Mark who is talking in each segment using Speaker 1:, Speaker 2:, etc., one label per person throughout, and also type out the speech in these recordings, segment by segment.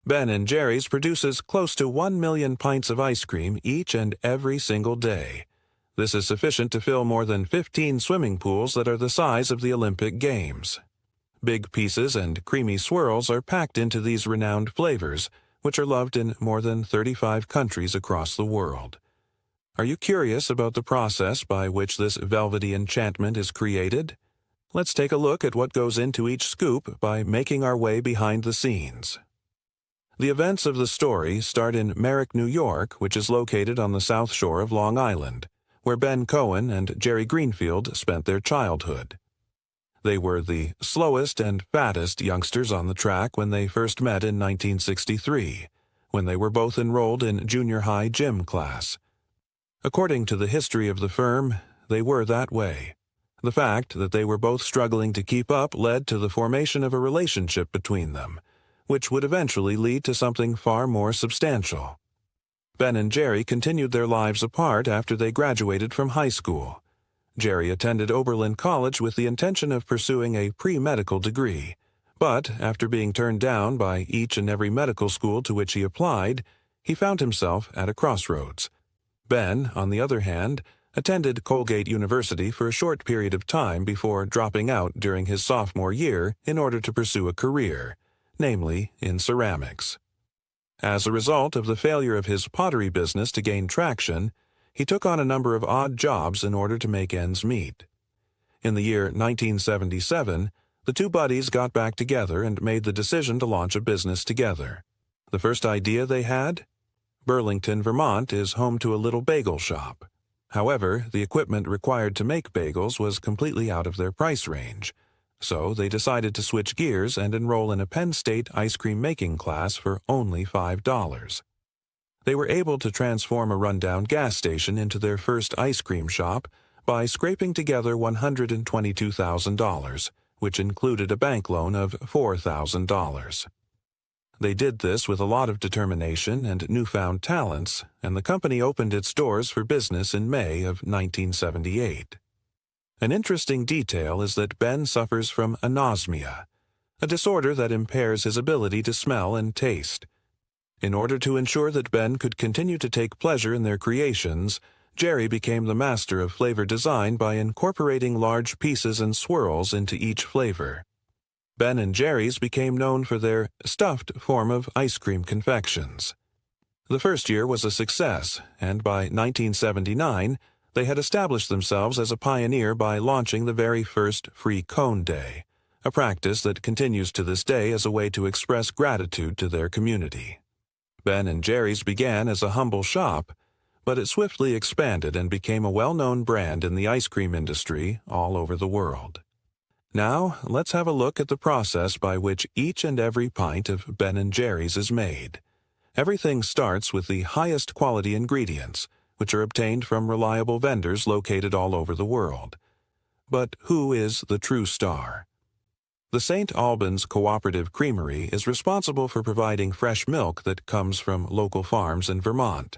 Speaker 1: Ben & Jerry's produces close to 1 million pints of ice cream each and every single day. This is sufficient to fill more than 15 swimming pools that are the size of the Olympic Games. Big pieces and creamy swirls are packed into these renowned flavors, which are loved in more than 35 countries across the world. Are you curious about the process by which this velvety enchantment is created? Let's take a look at what goes into each scoop by making our way behind the scenes. The events of the story start in Merrick, New York, which is located on the South Shore of Long Island, where Ben Cohen and Jerry Greenfield spent their childhood. They were the slowest and fattest youngsters on the track when they first met in 1963, when they were both enrolled in junior high gym class. According to the history of the firm, they were that way. The fact that they were both struggling to keep up led to the formation of a relationship between them, which would eventually lead to something far more substantial. Ben and Jerry continued their lives apart after they graduated from high school. Jerry attended Oberlin College with the intention of pursuing a pre-medical degree, but after being turned down by each and every medical school to which he applied, he found himself at a crossroads. Ben, on the other hand, attended Colgate University for a short period of time before dropping out during his sophomore year in order to pursue a career, namely in ceramics. As a result of the failure of his pottery business to gain traction, he took on a number of odd jobs in order to make ends meet. In the year 1977, the two buddies got back together and made the decision to launch a business together. The first idea they had? Burlington, Vermont is home to a little bagel shop. However, the equipment required to make bagels was completely out of their price range. So they decided to switch gears and enroll in a Penn State ice cream making class for only $5. They were able to transform a rundown gas station into their first ice cream shop by scraping together $122,000, which included a bank loan of $4,000. They did this with a lot of determination and newfound talents, and the company opened its doors for business in May of 1978. An interesting detail is that Ben suffers from anosmia, a disorder that impairs his ability to smell and taste. In order to ensure that Ben could continue to take pleasure in their creations, Jerry became the master of flavor design by incorporating large pieces and swirls into each flavor. Ben and Jerry's became known for their stuffed form of ice cream confections. The first year was a success, and by 1979, they had established themselves as a pioneer by launching the very first Free Cone Day, a practice that continues to this day as a way to express gratitude to their community. Ben and Jerry's began as a humble shop, but it swiftly expanded and became a well-known brand in the ice cream industry all over the world. Now, let's have a look at the process by which each and every pint of Ben & Jerry's is made. Everything starts with the highest quality ingredients, which are obtained from reliable vendors located all over the world. But who is the true star? The St. Albans Cooperative Creamery is responsible for providing fresh milk that comes from local farms in Vermont.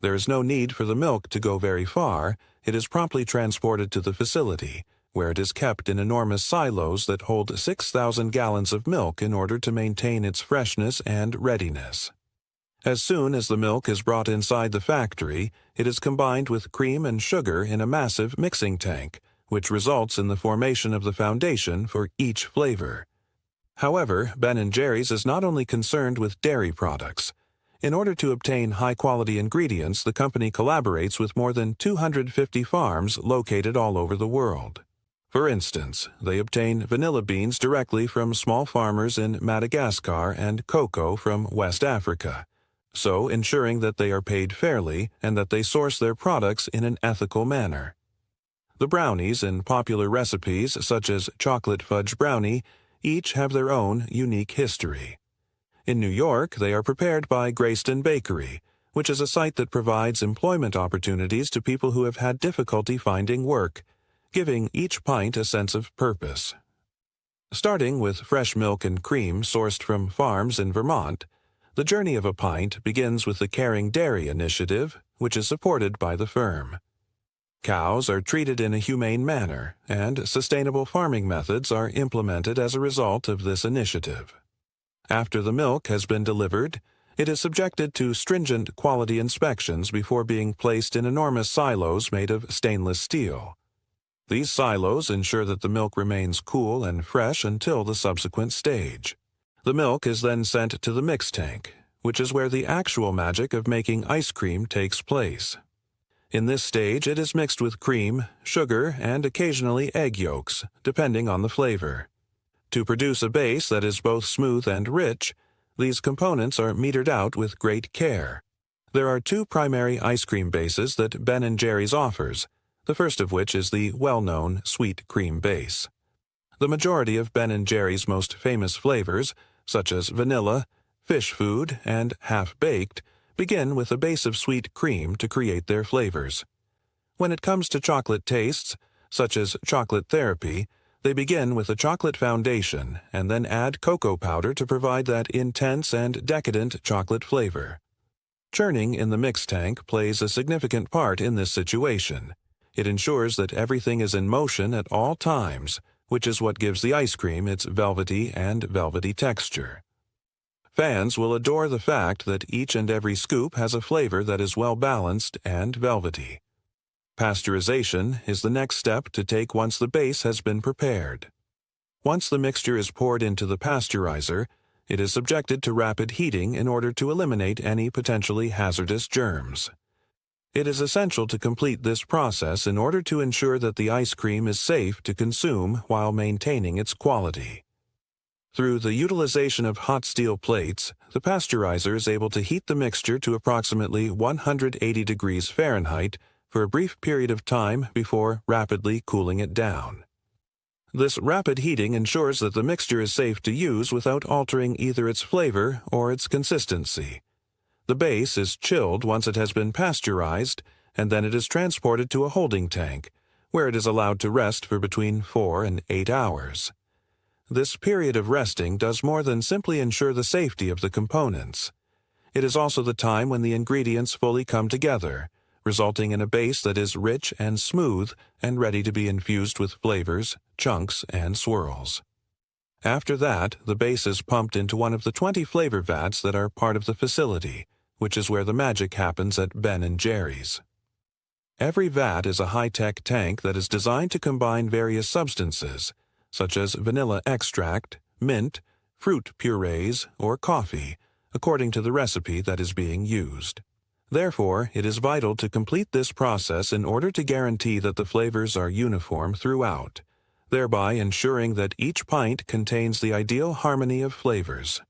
Speaker 1: There is no need for the milk to go very far. It is promptly transported to the facility, where it is kept in enormous silos that hold 6,000 gallons of milk in order to maintain its freshness and readiness. As soon as the milk is brought inside the factory, it is combined with cream and sugar in a massive mixing tank, which results in the formation of the foundation for each flavor. However, Ben & Jerry's is not only concerned with dairy products. In order to obtain high-quality ingredients, the company collaborates with more than 250 farms located all over the world. For instance, they obtain vanilla beans directly from small farmers in Madagascar and cocoa from West Africa, so ensuring that they are paid fairly and that they source their products in an ethical manner. The brownies in popular recipes, such as chocolate fudge brownie, each have their own unique history. In New York, they are prepared by Grayston Bakery, which is a site that provides employment opportunities to people who have had difficulty finding work, giving each pint a sense of purpose. Starting with fresh milk and cream sourced from farms in Vermont, the journey of a pint begins with the Caring Dairy Initiative, which is supported by the firm. Cows are treated in a humane manner, and sustainable farming methods are implemented as a result of this initiative. After the milk has been delivered, it is subjected to stringent quality inspections before being placed in enormous silos made of stainless steel. These silos ensure that the milk remains cool and fresh until the subsequent stage. The milk is then sent to the mix tank, which is where the actual magic of making ice cream takes place. In this stage, it is mixed with cream, sugar, and occasionally egg yolks, depending on the flavor. To produce a base that is both smooth and rich, these components are metered out with great care. There are two primary ice cream bases that Ben & Jerry's offers, the first of which is the well-known sweet cream base. The majority of Ben & Jerry's most famous flavors, such as vanilla, fish food, and half-baked, begin with a base of sweet cream to create their flavors. When it comes to chocolate tastes, such as chocolate therapy, they begin with a chocolate foundation and then add cocoa powder to provide that intense and decadent chocolate flavor. Churning in the mix tank plays a significant part in this situation. It ensures that everything is in motion at all times, which is what gives the ice cream its velvety texture. Fans will adore the fact that each and every scoop has a flavor that is well-balanced and velvety. Pasteurization is the next step to take once the base has been prepared. Once the mixture is poured into the pasteurizer, it is subjected to rapid heating in order to eliminate any potentially hazardous germs. It is essential to complete this process in order to ensure that the ice cream is safe to consume while maintaining its quality. Through the utilization of hot steel plates, the pasteurizer is able to heat the mixture to approximately 180 degrees Fahrenheit for a brief period of time before rapidly cooling it down. This rapid heating ensures that the mixture is safe to use without altering either its flavor or its consistency. The base is chilled once it has been pasteurized, and then it is transported to a holding tank, where it is allowed to rest for between 4 and 8 hours. This period of resting does more than simply ensure the safety of the components. It is also the time when the ingredients fully come together, resulting in a base that is rich and smooth and ready to be infused with flavors, chunks, and swirls. After that, the base is pumped into one of the 20 flavor vats that are part of the facility, which is where the magic happens at Ben & Jerry's. Every vat is a high-tech tank that is designed to combine various substances, such as vanilla extract, mint, fruit purees, or coffee, according to the recipe that is being used. Therefore, it is vital to complete this process in order to guarantee that the flavors are uniform throughout, thereby ensuring that each pint contains the ideal harmony of flavors.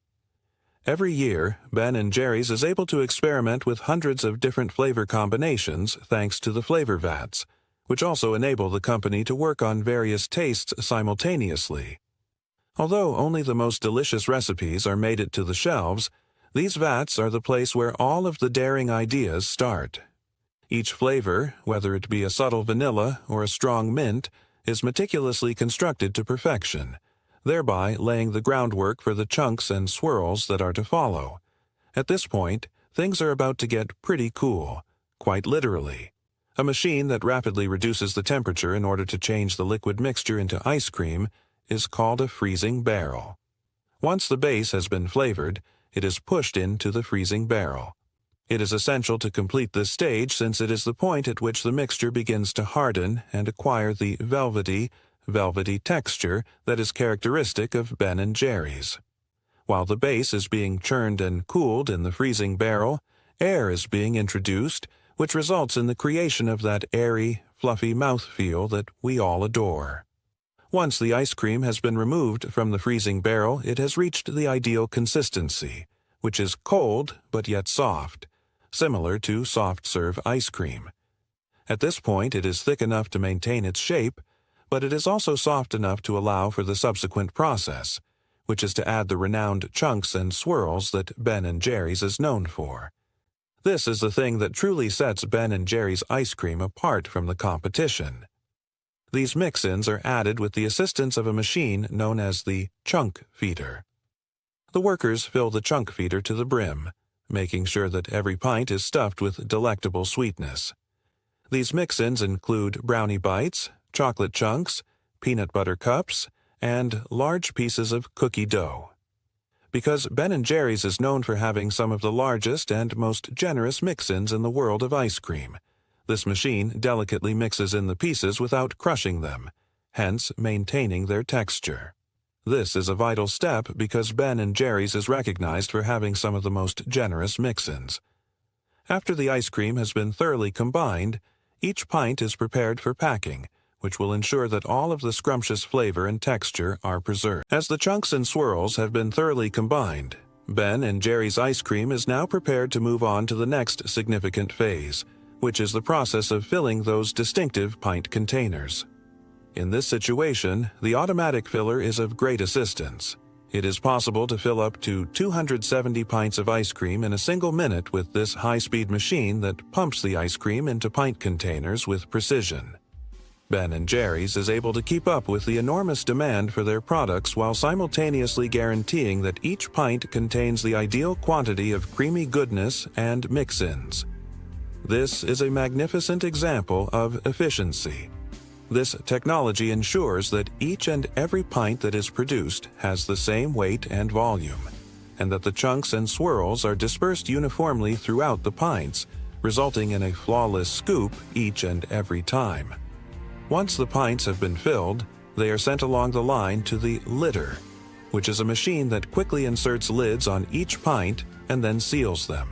Speaker 1: Every year, Ben & Jerry's is able to experiment with hundreds of different flavor combinations thanks to the flavor vats, which also enable the company to work on various tastes simultaneously. Although only the most delicious recipes are made it to the shelves, these vats are the place where all of the daring ideas start. Each flavor, whether it be a subtle vanilla or a strong mint, is meticulously constructed to perfection, thereby laying the groundwork for the chunks and swirls that are to follow. At this point, things are about to get pretty cool, quite literally. A machine that rapidly reduces the temperature in order to change the liquid mixture into ice cream is called a freezing barrel. Once the base has been flavored, it is pushed into the freezing barrel. It is essential to complete this stage since it is the point at which the mixture begins to harden and acquire the velvety texture that is characteristic of Ben & Jerry's. While the base is being churned and cooled in the freezing barrel, air is being introduced, which results in the creation of that airy, fluffy mouthfeel that we all adore. Once the ice cream has been removed from the freezing barrel, it has reached the ideal consistency, which is cold but yet soft, similar to soft-serve ice cream. At this point, it is thick enough to maintain its shape, but it is also soft enough to allow for the subsequent process, which is to add the renowned chunks and swirls that Ben & Jerry's is known for. This is the thing that truly sets Ben & Jerry's ice cream apart from the competition. These mix-ins are added with the assistance of a machine known as the chunk feeder. The workers fill the chunk feeder to the brim, making sure that every pint is stuffed with delectable sweetness. These mix-ins include brownie bites, chocolate chunks, peanut butter cups, and large pieces of cookie dough. because Ben & Jerry's is known for having some of the largest and most generous mix-ins in the world of ice cream. This machine delicately mixes in the pieces without crushing them, hence maintaining their texture. This is a vital step because Ben & Jerry's is recognized for having some of the most generous mix-ins. After the ice cream has been thoroughly combined, each pint is prepared for packing, which will ensure that all of the scrumptious flavor and texture are preserved. As the chunks and swirls have been thoroughly combined, Ben & Jerry's ice cream is now prepared to move on to the next significant phase, which is the process of filling those distinctive pint containers. In this situation, the automatic filler is of great assistance. It is possible to fill up to 270 pints of ice cream in a single minute with this high-speed machine that pumps the ice cream into pint containers with precision. Ben & Jerry's is able to keep up with the enormous demand for their products while simultaneously guaranteeing that each pint contains the ideal quantity of creamy goodness and mix-ins. This is a magnificent example of efficiency. This technology ensures that each and every pint that is produced has the same weight and volume, and that the chunks and swirls are dispersed uniformly throughout the pints, resulting in a flawless scoop each and every time. Once the pints have been filled, they are sent along the line to the litter, which is a machine that quickly inserts lids on each pint and then seals them.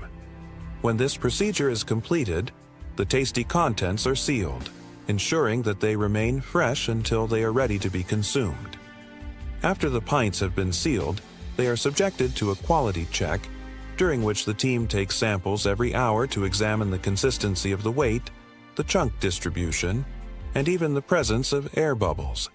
Speaker 1: When this procedure is completed, the tasty contents are sealed, ensuring that they remain fresh until they are ready to be consumed. After the pints have been sealed, they are subjected to a quality check, during which the team takes samples every hour to examine the consistency of the weight, the chunk distribution, and even the presence of air bubbles.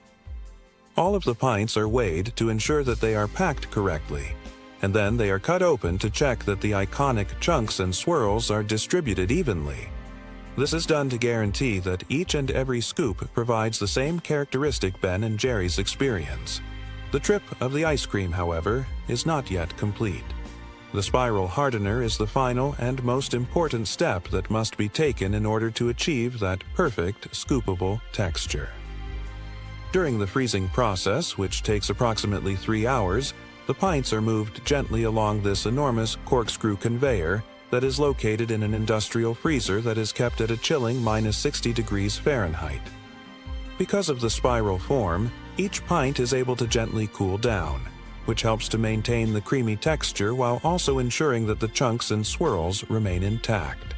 Speaker 1: All of the pints are weighed to ensure that they are packed correctly, and then they are cut open to check that the iconic chunks and swirls are distributed evenly. This is done to guarantee that each and every scoop provides the same characteristic Ben & Jerry's experience. The trip of the ice cream, however, is not yet complete. The spiral hardener is the final and most important step that must be taken in order to achieve that perfect, scoopable texture. During the freezing process, which takes approximately 3 hours, the pints are moved gently along this enormous corkscrew conveyor that is located in an industrial freezer that is kept at a chilling -60 degrees Fahrenheit. Because of the spiral form, each pint is able to gently cool down, which helps to maintain the creamy texture while also ensuring that the chunks and swirls remain intact.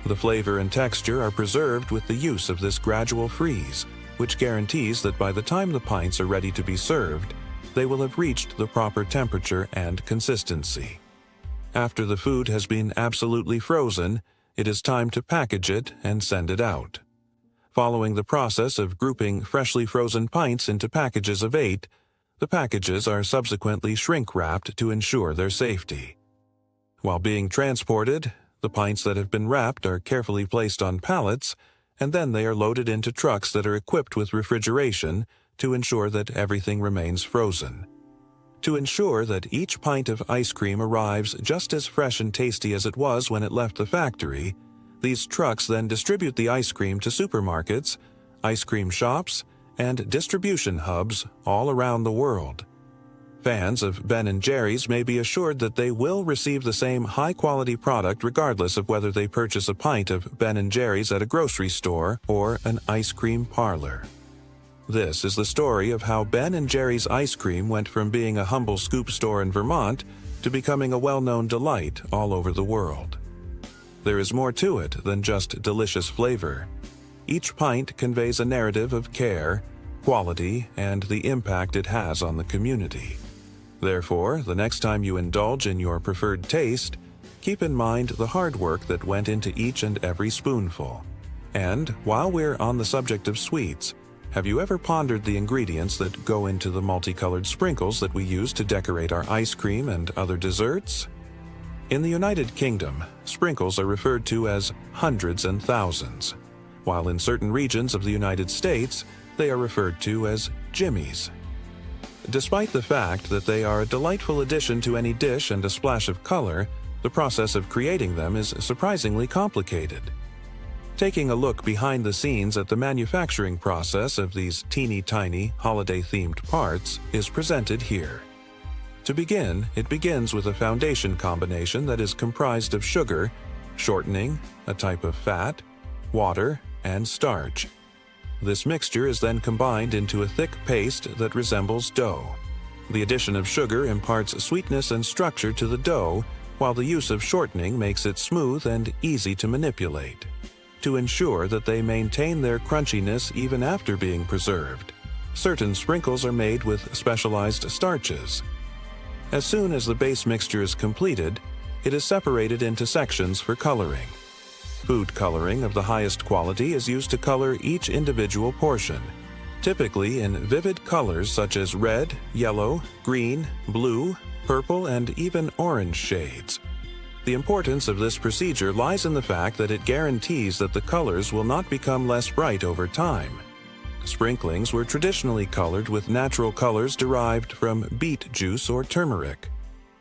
Speaker 1: The flavor and texture are preserved with the use of this gradual freeze, which guarantees that by the time the pints are ready to be served, they will have reached the proper temperature and consistency. After the food has been absolutely frozen, it is time to package it and send it out. Following the process of grouping freshly frozen pints into packages of 8, the packages are subsequently shrink-wrapped to ensure their safety. While being transported, the pints that have been wrapped are carefully placed on pallets, and then they are loaded into trucks that are equipped with refrigeration to ensure that everything remains frozen. To ensure that each pint of ice cream arrives just as fresh and tasty as it was when it left the factory, these trucks then distribute the ice cream to supermarkets, ice cream shops, and distribution hubs all around the world. Fans of Ben & Jerry's may be assured that they will receive the same high-quality product regardless of whether they purchase a pint of Ben & Jerry's at a grocery store or an ice cream parlor. This is the story of how Ben & Jerry's ice cream went from being a humble scoop store in Vermont to becoming a well-known delight all over the world. There is more to it than just delicious flavor. Each pint conveys a narrative of care, quality, and the impact it has on the community. Therefore, the next time you indulge in your preferred taste, keep in mind the hard work that went into each and every spoonful. And while we're on the subject of sweets, have you ever pondered the ingredients that go into the multicolored sprinkles that we use to decorate our ice cream and other desserts? In the United Kingdom, sprinkles are referred to as hundreds and thousands, while in certain regions of the United States, they are referred to as jimmies. Despite the fact that they are a delightful addition to any dish and a splash of color, the process of creating them is surprisingly complicated. Taking a look behind the scenes at the manufacturing process of these teeny-tiny, holiday-themed parts is presented here. To begin, it begins with a foundation combination that is comprised of sugar, shortening, a type of fat, water, and starch. This mixture is then combined into a thick paste that resembles dough. The addition of sugar imparts sweetness and structure to the dough, while the use of shortening makes it smooth and easy to manipulate, to ensure that they maintain their crunchiness even after being preserved. Certain sprinkles are made with specialized starches. As soon as the base mixture is completed, it is separated into sections for coloring. Food coloring of the highest quality is used to color each individual portion, typically in vivid colors such as red, yellow, green, blue, purple, and even orange shades. The importance of this procedure lies in the fact that it guarantees that the colors will not become less bright over time. Sprinklings were traditionally colored with natural colors derived from beet juice or turmeric.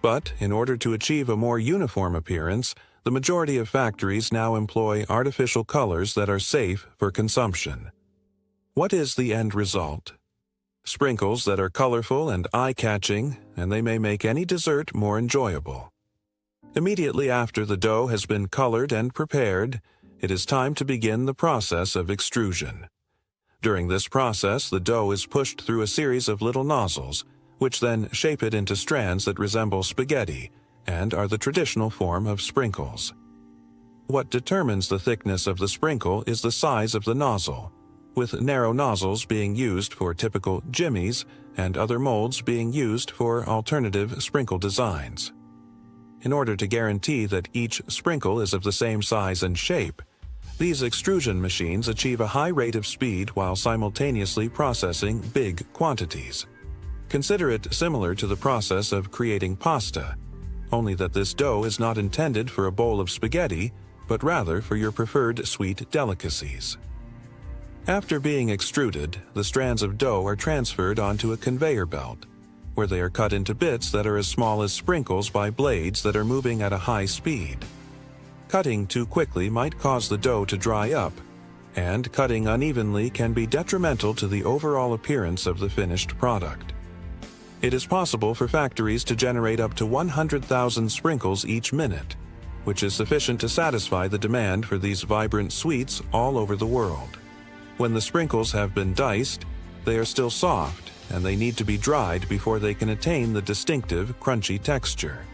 Speaker 1: But in order to achieve a more uniform appearance, the majority of factories now employ artificial colors that are safe for consumption. What is the end result? Sprinkles that are colorful and eye-catching, and they may make any dessert more enjoyable. Immediately after the dough has been colored and prepared, it is time to begin the process of extrusion. During this process, the dough is pushed through a series of little nozzles, which then shape it into strands that resemble spaghetti and are the traditional form of sprinkles. What determines the thickness of the sprinkle is the size of the nozzle, with narrow nozzles being used for typical jimmies and other molds being used for alternative sprinkle designs. In order to guarantee that each sprinkle is of the same size and shape, these extrusion machines achieve a high rate of speed while simultaneously processing big quantities. Consider it similar to the process of creating pasta, only that this dough is not intended for a bowl of spaghetti, but rather for your preferred sweet delicacies. After being extruded, the strands of dough are transferred onto a conveyor belt, where they are cut into bits that are as small as sprinkles by blades that are moving at a high speed. Cutting too quickly might cause the dough to dry up, and cutting unevenly can be detrimental to the overall appearance of the finished product. It is possible for factories to generate up to 100,000 sprinkles each minute, which is sufficient to satisfy the demand for these vibrant sweets all over the world. When the sprinkles have been diced, they are still soft, and they need to be dried before they can attain the distinctive, crunchy texture.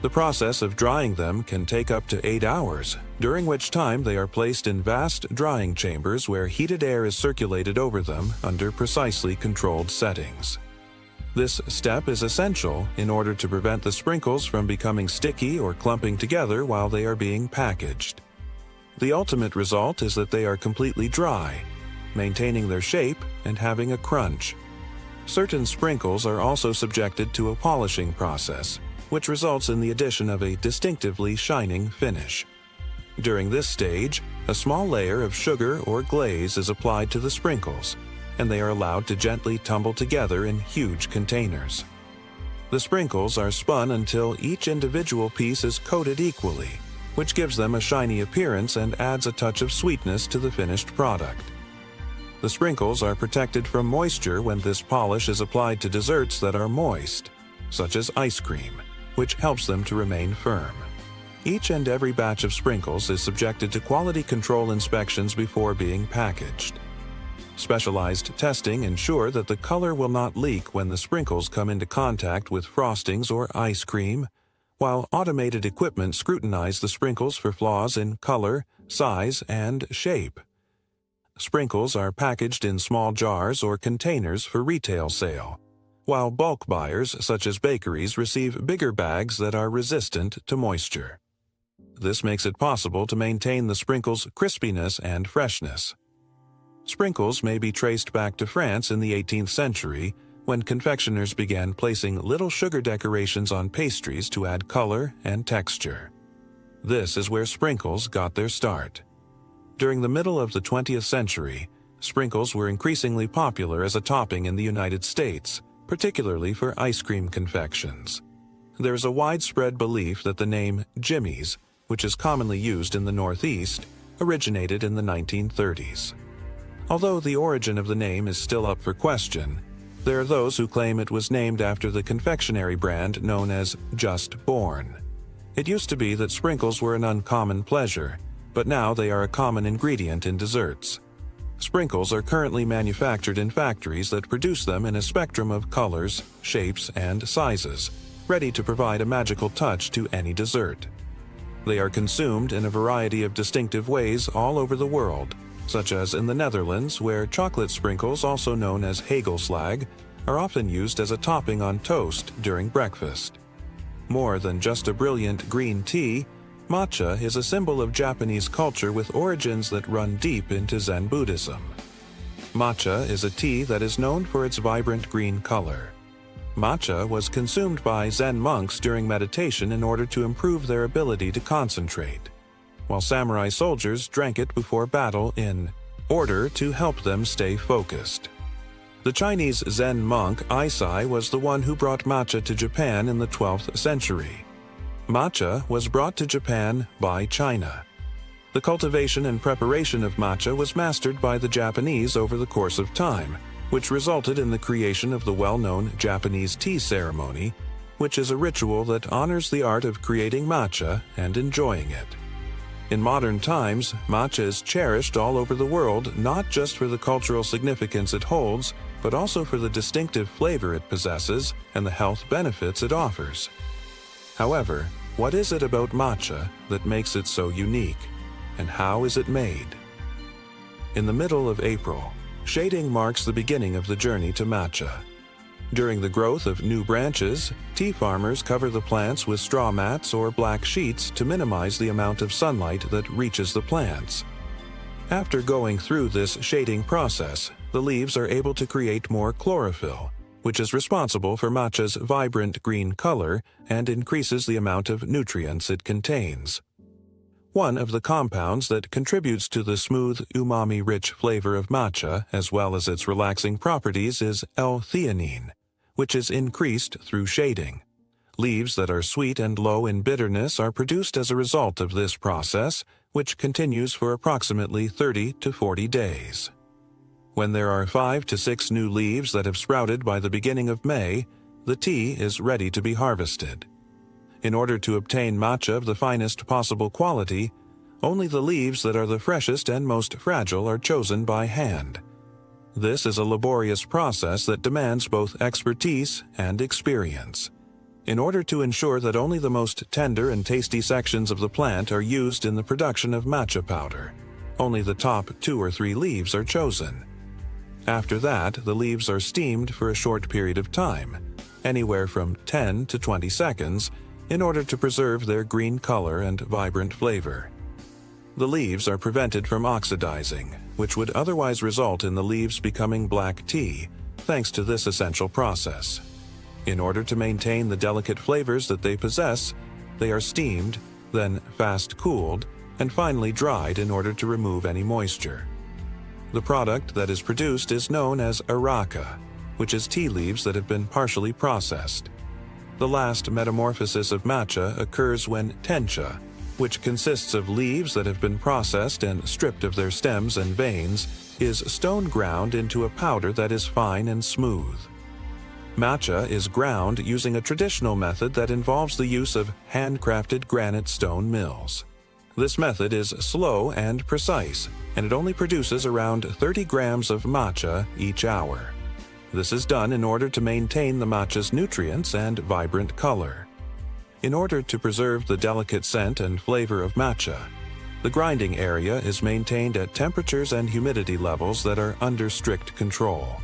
Speaker 1: The process of drying them can take up to 8 hours, during which time they are placed in vast drying chambers where heated air is circulated over them under precisely controlled settings. This step is essential in order to prevent the sprinkles from becoming sticky or clumping together while they are being packaged. The ultimate result is that they are completely dry, maintaining their shape and having a crunch. Certain sprinkles are also subjected to a polishing process, which results in the addition of a distinctively shining finish. During this stage, a small layer of sugar or glaze is applied to the sprinkles, and they are allowed to gently tumble together in huge containers. The sprinkles are spun until each individual piece is coated equally, which gives them a shiny appearance and adds a touch of sweetness to the finished product. The sprinkles are protected from moisture when this polish is applied to desserts that are moist, such as ice cream, which helps them to remain firm. Each and every batch of sprinkles is subjected to quality control inspections before being packaged. Specialized testing ensure that the color will not leak when the sprinkles come into contact with frostings or ice cream, while automated equipment scrutinize the sprinkles for flaws in color, size, and shape. Sprinkles are packaged in small jars or containers for retail sale, while bulk buyers such as bakeries receive bigger bags that are resistant to moisture. This makes it possible to maintain the sprinkles' crispiness and freshness. Sprinkles may be traced back to France in the 18th century, when confectioners began placing little sugar decorations on pastries to add color and texture. This is where sprinkles got their start. During the middle of the 20th century, sprinkles were increasingly popular as a topping in the United States, particularly for ice cream confections. There is a widespread belief that the name Jimmy's, which is commonly used in the Northeast, originated in the 1930s. Although the origin of the name is still up for question, There are those who claim it was named after the confectionery brand known as Just Born. It used to be that sprinkles were an uncommon pleasure, but now they are a common ingredient in desserts. Sprinkles are currently manufactured in factories that produce them in a spectrum of colors, shapes, and sizes, ready to provide a magical touch to any dessert. They are consumed in a variety of distinctive ways all over the world, such as in the Netherlands, where chocolate sprinkles, also known as hagelslag, are often used as a topping on toast during breakfast. More than just a brilliant green tea, matcha is a symbol of Japanese culture with origins that run deep into Zen Buddhism. Matcha is a tea that is known for its vibrant green color. Matcha was consumed by Zen monks during meditation in order to improve their ability to concentrate, while samurai soldiers drank it before battle in order to help them stay focused. The Chinese Zen monk Aisai was the one who brought matcha to Japan in the 12th century. Matcha was brought to Japan by China. The cultivation and preparation of matcha was mastered by the Japanese over the course of time, which resulted in the creation of the well-known Japanese tea ceremony, which is a ritual that honors the art of creating matcha and enjoying it. In modern times, matcha is cherished all over the world not just for the cultural significance it holds, but also for the distinctive flavor it possesses and the health benefits it offers. However, what is it about matcha that makes it so unique, and how is it made? In the middle of April, shading marks the beginning of the journey to matcha. During the growth of new branches, tea farmers cover the plants with straw mats or black sheets to minimize the amount of sunlight that reaches the plants. After going through this shading process, the leaves are able to create more chlorophyll, which is responsible for matcha's vibrant green color and increases the amount of nutrients it contains. One of the compounds that contributes to the smooth, umami-rich flavor of matcha, as well as its relaxing properties, is L-theanine, which is increased through shading. Leaves that are sweet and low in bitterness are produced as a result of this process, which continues for approximately 30 to 40 days. When there are 5 to 6 new leaves that have sprouted by the beginning of May, the tea is ready to be harvested. In order to obtain matcha of the finest possible quality, only the leaves that are the freshest and most fragile are chosen by hand. This is a laborious process that demands both expertise and experience. In order to ensure that only the most tender and tasty sections of the plant are used in the production of matcha powder, only the top 2 or 3 leaves are chosen. After that, the leaves are steamed for a short period of time, anywhere from 10 to 20 seconds, in order to preserve their green color and vibrant flavor. The leaves are prevented from oxidizing, which would otherwise result in the leaves becoming black tea, thanks to this essential process. In order to maintain the delicate flavors that they possess, they are steamed, then fast cooled, and finally dried in order to remove any moisture. The product that is produced is known as Araca, which is tea leaves that have been partially processed. The last metamorphosis of matcha occurs when tencha, which consists of leaves that have been processed and stripped of their stems and veins, is stone ground into a powder that is fine and smooth. Matcha is ground using a traditional method that involves the use of handcrafted granite stone mills. This method is slow and precise, and it only produces around 30 grams of matcha each hour. This is done in order to maintain the matcha's nutrients and vibrant color. In order to preserve the delicate scent and flavor of matcha, the grinding area is maintained at temperatures and humidity levels that are under strict control.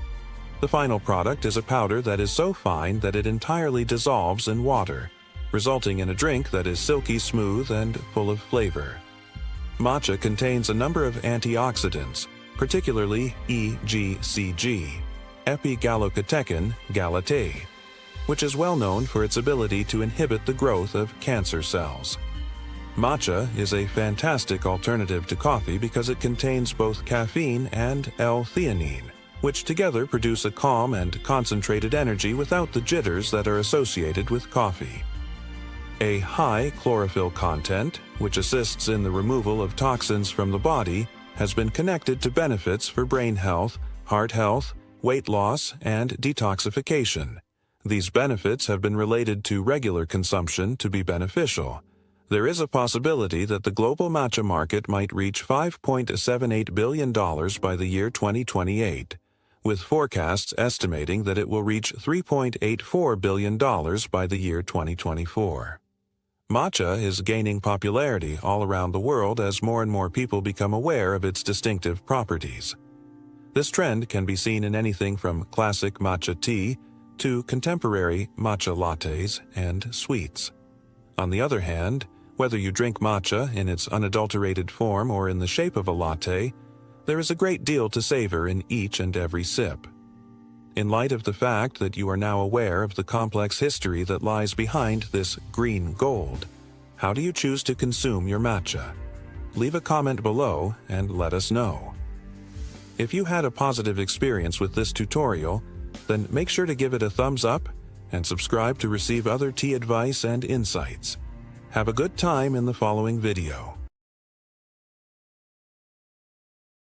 Speaker 1: The final product is a powder that is so fine that it entirely dissolves in water, resulting in a drink that is silky smooth and full of flavor. Matcha contains a number of antioxidants, particularly EGCG, epigallocatechin gallate, which is well known for its ability to inhibit the growth of cancer cells. Matcha is a fantastic alternative to coffee because it contains both caffeine and L-theanine, which together produce a calm and concentrated energy without the jitters that are associated with coffee. A high chlorophyll content, which assists in the removal of toxins from the body, has been connected to benefits for brain health, heart health, weight loss, and detoxification. These benefits have been related to regular consumption to be beneficial. There is a possibility that the global matcha market might reach $5.78 billion by the year 2028, with forecasts estimating that it will reach $3.84 billion by the year 2024. Matcha is gaining popularity all around the world as more and more people become aware of its distinctive properties. This trend can be seen in anything from classic matcha tea to contemporary matcha lattes and sweets. On the other hand, whether you drink matcha in its unadulterated form or in the shape of a latte, there is a great deal to savor in each and every sip. In light of the fact that you are now aware of the complex history that lies behind this green gold, how do you choose to consume your matcha? Leave a comment below and let us know. If you had a positive experience with this tutorial, then make sure to give it a thumbs up and subscribe to receive other tea advice and insights. Have a good time in the following video.